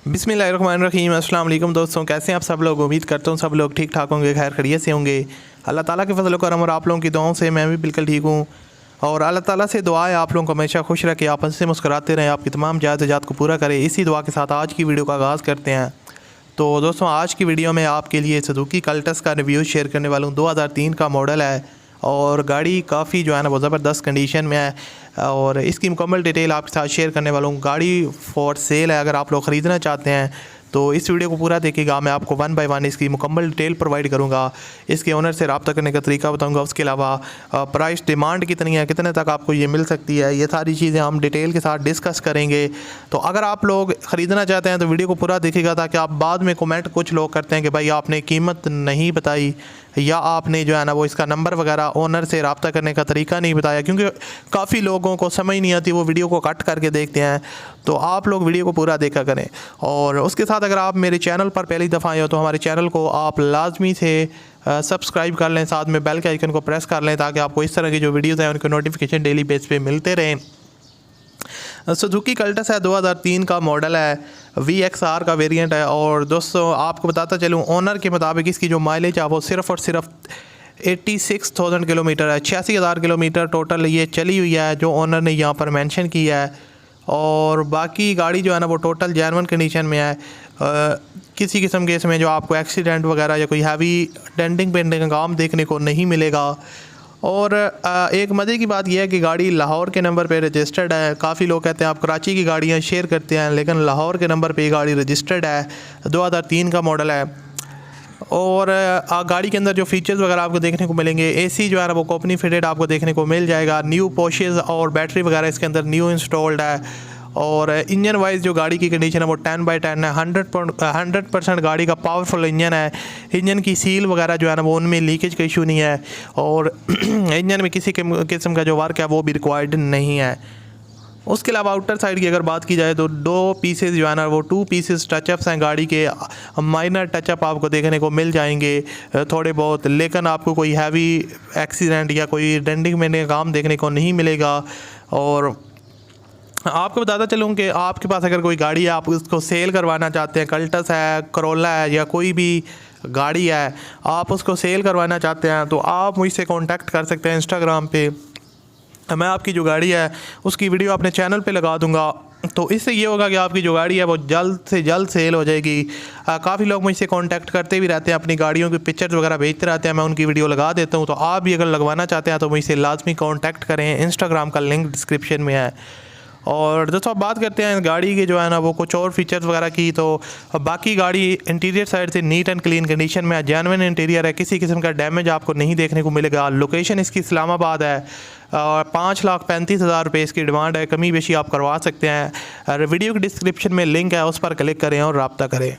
बिस्मिल्लाहिर्रहमानिर्रहीम। अस्सलाम वालेकुम दोस्तों, कैसे हैं आप सब लोग। उम्मीद करता हूँ सब लोग ठीक ठाक होंगे, खैर खैरियत से होंगे। अल्लाह ताला के फजल करम और आप लोगों की दुआओं से मैं भी बिल्कुल ठीक हूँ। और अल्लाह ताला से दुआ है आप लोगों को हमेशा खुश रखे, आप हंसते मुस्कुराते रहें, आपकी तमाम जात को पूरा करें। इसी दुआ के साथ आज की वीडियो का आगाज़ करते हैं। तो दोस्तों, आज की वीडियो में आपके लिए सुजुकी कल्टस का रिव्यू शेयर करने वाला हूँ। 2003 का मॉडल है और गाड़ी काफ़ी जो है ना वो ज़बरदस्त कंडीशन में है और इसकी मुकम्मल डिटेल आपके साथ शेयर करने वाला हूँ। गाड़ी फॉर सेल है, अगर आप लोग ख़रीदना चाहते हैं तो इस वीडियो को पूरा देखिएगा। मैं आपको 1 बाय 1 इसकी मुकम्मल डिटेल प्रोवाइड करूँगा, इसके ओनर से रब्ता करने का तरीका बताऊँगा। उसके अलावा प्राइस डिमांड कितनी है, कितने तक आपको ये मिल सकती है, ये सारी चीज़ें हम डिटेल के साथ डिस्कस करेंगे। तो अगर आप लोग ख़रीदना चाहते हैं तो वीडियो को पूरा देखिएगा, ताकि आप बाद में कमेंट कुछ लोग करते हैं कि भाई आपने कीमत नहीं बताई या आपने जो है ना वो इसका नंबर वगैरह ओनर से रब्ता करने का तरीका नहीं बताया, क्योंकि काफ़ी लोगों को समझ नहीं आती, वो वीडियो को कट करके देखते हैं। तो आप लोग वीडियो को पूरा देखा करें। और उसके साथ अगर आप मेरे चैनल पर पहली दफ़ा आए हो तो हमारे चैनल को आप लाजमी से सब्सक्राइब कर लें, साथ में बेल के आइकन को प्रेस कर लें, ताकि आपको इस तरह की जो वीडियोज़ हैं उनके नोटिफिकेशन डेली बेस पे मिलते रहें। सुजुकी कल्टस है, 2003 का मॉडल है, VXR का वेरिएंट है। और दोस्तों आपको बताता चलूँ, ओनर के मुताबिक इसकी जो माइलेज है वो सिर्फ़ और सिर्फ 86,000 किलोमीटर है। 86,000 किलोमीटर टोटल ये चली हुई है, जो ओनर ने यहाँ पर मेंशन किया है। और बाकी गाड़ी जो है ना वो टोटल जेन्युइन कंडीशन में है। किसी किस्म के इसमें जो आपको एक्सीडेंट वगैरह या कोई हैवी डेंटिंग पेंटिंग का काम देखने को नहीं मिलेगा। और एक मज़े की बात यह है कि गाड़ी लाहौर के नंबर पे रजिस्टर्ड है। काफ़ी लोग कहते हैं आप कराची की गाड़ियाँ शेयर करते हैं, लेकिन लाहौर के नंबर पे गाड़ी रजिस्टर्ड है। 2003 का मॉडल है। और गाड़ी के अंदर जो फीचर्स वगैरह आपको देखने को मिलेंगे, AC जो है ना वो कंपनी फिटेड आपको देखने को मिल जाएगा। न्यू पोशेज़ और बैटरी वगैरह इसके अंदर न्यू इंस्टॉल्ड है। और इंजन वाइज जो गाड़ी की कंडीशन है वो 10 बाई 10 है। 100% गाड़ी का पावरफुल इंजन है। इंजन की सील वगैरह जो है ना वो उनमें लीकेज का इशू नहीं है। और इंजन में किसी किस्म का जो वर्क है वो भी रिक्वायर्ड नहीं है। उसके अलावा आउटर साइड की अगर बात की जाए तो 2 पीसेस जो है ना वो 2 पीसेस टचअप्स हैं गाड़ी के। माइनर टचअप आपको देखने को मिल जाएंगे थोड़े बहुत, लेकिन आपको कोई हैवी एक्सीडेंट या कोई डेंटिंग में काम देखने को नहीं मिलेगा। और आपको बताता चलूँ कि आपके पास अगर कोई गाड़ी है, आप उसको सेल करवाना चाहते हैं, कल्टस है, करोला है या कोई भी गाड़ी है, आप उसको सेल करवाना चाहते हैं तो आप मुझसे कांटेक्ट कर सकते हैं इंस्टाग्राम पे। मैं आपकी जो गाड़ी है उसकी वीडियो अपने चैनल पे लगा दूंगा। तो इससे ये होगा कि आपकी जो गाड़ी है वो जल्द से जल्द सेल हो जाएगी। काफ़ी लोग मुझसे कांटेक्ट करते भी रहते हैं, अपनी गाड़ियों की पिक्चर्स वगैरह भेजते रहते हैं, मैं उनकी वीडियो लगा देता हूँ। तो आप भी अगर लगवाना चाहते हैं तो मुझसे लाजमी कांटेक्ट करें, इंस्टाग्राम का लिंक डिस्क्रिप्शन में है। और दोस्तों अब बात करते हैं गाड़ी के जो है ना वो कुछ और फीचर्स वगैरह की। तो बाकी गाड़ी इंटीरियर साइड से नीट एंड क्लीन कंडीशन में है, जेन्युइन इंटीरियर है, किसी किस्म का डैमेज आपको नहीं देखने को मिलेगा। लोकेशन इसकी इस्लामाबाद है और 5,35,000 रुपये इसकी डिमांड है। कमी बेशी आप करवा सकते हैं। वीडियो की डिस्क्रिप्शन में लिंक है, उस पर क्लिक करें और रब्ता करें।